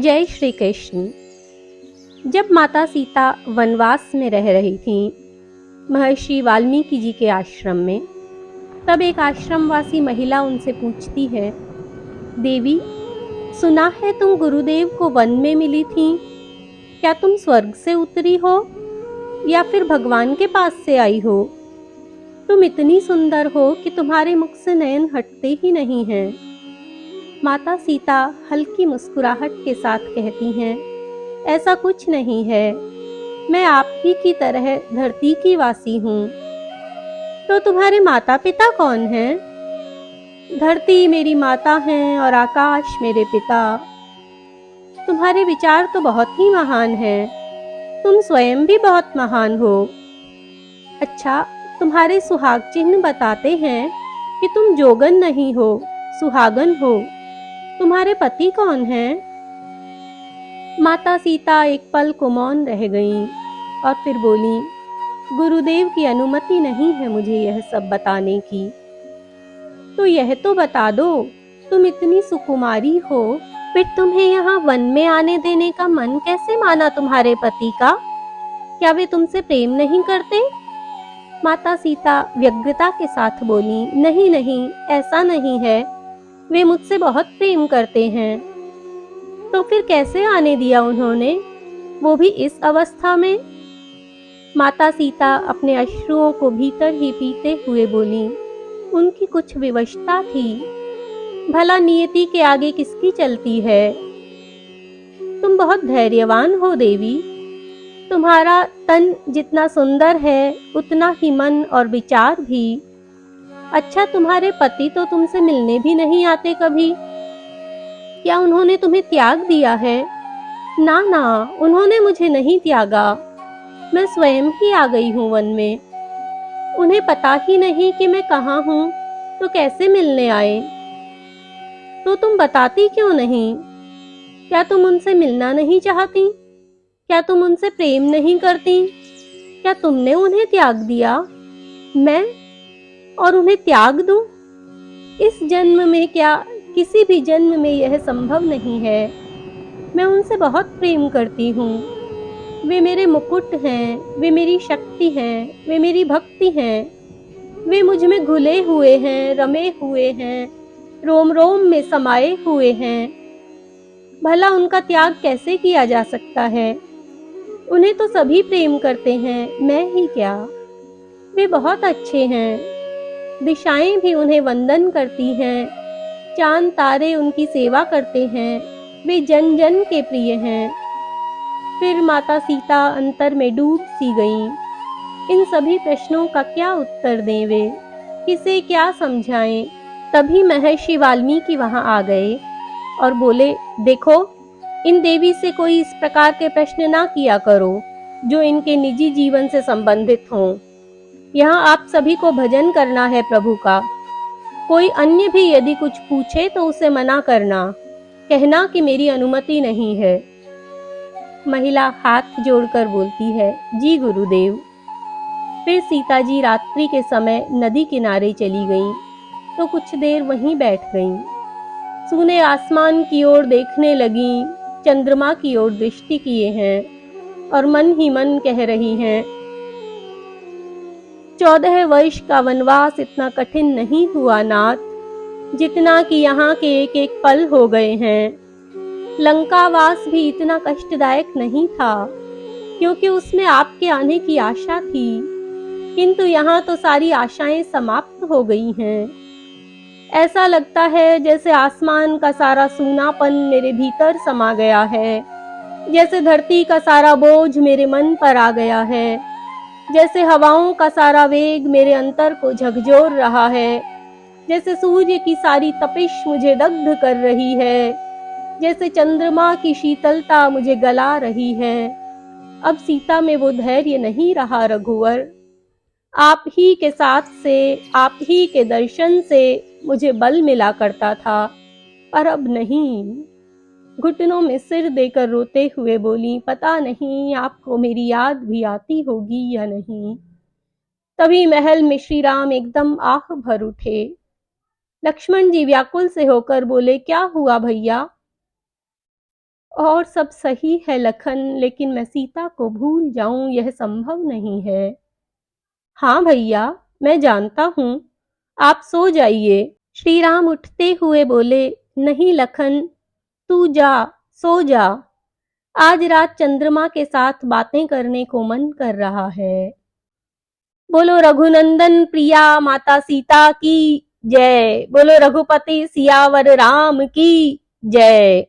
जय श्री कृष्ण। जब माता सीता वनवास में रह रही थीं, महर्षि वाल्मीकि जी के आश्रम में, तब एक आश्रमवासी महिला उनसे पूछती है, देवी, सुना है तुम गुरुदेव को वन में मिली थीं। क्या तुम स्वर्ग से उतरी हो या फिर भगवान के पास से आई हो? तुम इतनी सुंदर हो कि तुम्हारे मुख से नयन हटते ही नहीं हैं। माता सीता हल्की मुस्कुराहट के साथ कहती हैं, ऐसा कुछ नहीं है, मैं आप ही की तरह धरती की वासी हूँ। तो तुम्हारे माता पिता कौन हैं? धरती मेरी माता हैं और आकाश मेरे पिता। तुम्हारे विचार तो बहुत ही महान हैं, तुम स्वयं भी बहुत महान हो। अच्छा, तुम्हारे सुहाग चिन्ह बताते हैं कि तुम जोगन नहीं हो, सुहागन हो। तुम्हारे पति कौन हैं? माता सीता एक पल को मौन रह गईं और फिर बोली, गुरुदेव की अनुमति नहीं है मुझे यह सब बताने की। तो यह तो बता दो, तुम इतनी सुकुमारी हो, फिर तुम्हें यहाँ वन में आने देने का मन कैसे माना तुम्हारे पति का? क्या वे तुमसे प्रेम नहीं करते? माता सीता व्यग्रता के साथ बोली, नहीं नहीं, ऐसा नहीं है, वे मुझसे बहुत प्रेम करते हैं। तो फिर कैसे आने दिया उन्होंने, वो भी इस अवस्था में? माता सीता अपने अश्रुओं को भीतर ही पीते हुए बोली, उनकी कुछ विवशता थी, भला नियति के आगे किसकी चलती है। तुम बहुत धैर्यवान हो देवी, तुम्हारा तन जितना सुंदर है उतना ही मन और विचार भी। अच्छा, तुम्हारे पति तो तुमसे मिलने भी नहीं आते कभी। क्या उन्होंने तुम्हें त्याग दिया है? ना ना, उन्होंने मुझे नहीं त्यागा, मैं स्वयं ही आ गई हूँ वन में। उन्हें पता ही नहीं कि मैं कहाँ हूँ, तो कैसे मिलने आए? तो तुम बताती क्यों नहीं? क्या तुम उनसे मिलना नहीं चाहती? क्या तुम उनसे प्रेम नहीं करती? क्या तुमने उन्हें त्याग दिया? मैं और उन्हें त्याग दूं? इस जन्म में क्या, किसी भी जन्म में यह संभव नहीं है। मैं उनसे बहुत प्रेम करती हूँ। वे मेरे मुकुट हैं, वे मेरी शक्ति हैं, वे मेरी भक्ति हैं। वे मुझ में घुले हुए हैं, रमे हुए हैं, रोम रोम में समाये हुए हैं। भला उनका त्याग कैसे किया जा सकता है? उन्हें तो सभी प्रेम करते हैं, मैं ही क्या। वे बहुत अच्छे हैं, दिशाएं भी उन्हें वंदन करती हैं, चांद तारे उनकी सेवा करते हैं, वे जन जन के प्रिय हैं। फिर माता सीता अंतर में डूब सी गईं। इन सभी प्रश्नों का क्या उत्तर दें वे, किसे क्या समझाएं? तभी महर्षि वाल्मीकि वहां आ गए और बोले, देखो, इन देवी से कोई इस प्रकार के प्रश्न ना किया करो जो इनके निजी जीवन से संबंधित हों। यहाँ आप सभी को भजन करना है प्रभु का। कोई अन्य भी यदि कुछ पूछे तो उसे मना करना, कहना कि मेरी अनुमति नहीं है। महिला हाथ जोड़कर बोलती है, जी गुरुदेव। फिर सीता जी रात्रि के समय नदी किनारे चली गईं, तो कुछ देर वहीं बैठ गईं। सूने आसमान की ओर देखने लगीं, चंद्रमा की ओर दृष्टि किए हैं और मन ही मन कह रही हैं, 14 वर्ष का वनवास इतना कठिन नहीं हुआ नाथ, जितना कि यहाँ के एक एक पल हो गए हैं। लंकावास भी इतना कष्टदायक नहीं था, क्योंकि उसमें आपके आने की आशा थी, किंतु यहाँ तो सारी आशाएं समाप्त हो गई हैं। ऐसा लगता है जैसे आसमान का सारा सूनापन मेरे भीतर समा गया है, जैसे धरती का सारा बोझ मेरे मन पर आ गया है, जैसे हवाओं का सारा वेग मेरे अंतर को झकझोर रहा है, जैसे सूर्य की सारी तपिश मुझे दग्ध कर रही है, जैसे चंद्रमा की शीतलता मुझे गला रही है। अब सीता में वो धैर्य नहीं रहा रघुवर। आप ही के साथ से, आप ही के दर्शन से मुझे बल मिला करता था, पर अब नहीं। घुटनों में सिर देकर रोते हुए बोली, पता नहीं आपको मेरी याद भी आती होगी या नहीं। तभी महल में श्री राम एकदम आह भर उठे। लक्ष्मण जी व्याकुल से होकर बोले, क्या हुआ भैया? और सब सही है लखन, लेकिन मैं सीता को भूल जाऊं यह संभव नहीं है। हाँ भैया, मैं जानता हूँ, आप सो जाइए। श्री राम उठते हुए बोले, नहीं लखन, तू जा, सो जा। आज रात चंद्रमा के साथ बातें करने को मन कर रहा है। बोलो रघुनंदन प्रिया माता सीता की जय। बोलो रघुपति सियावर राम की जय।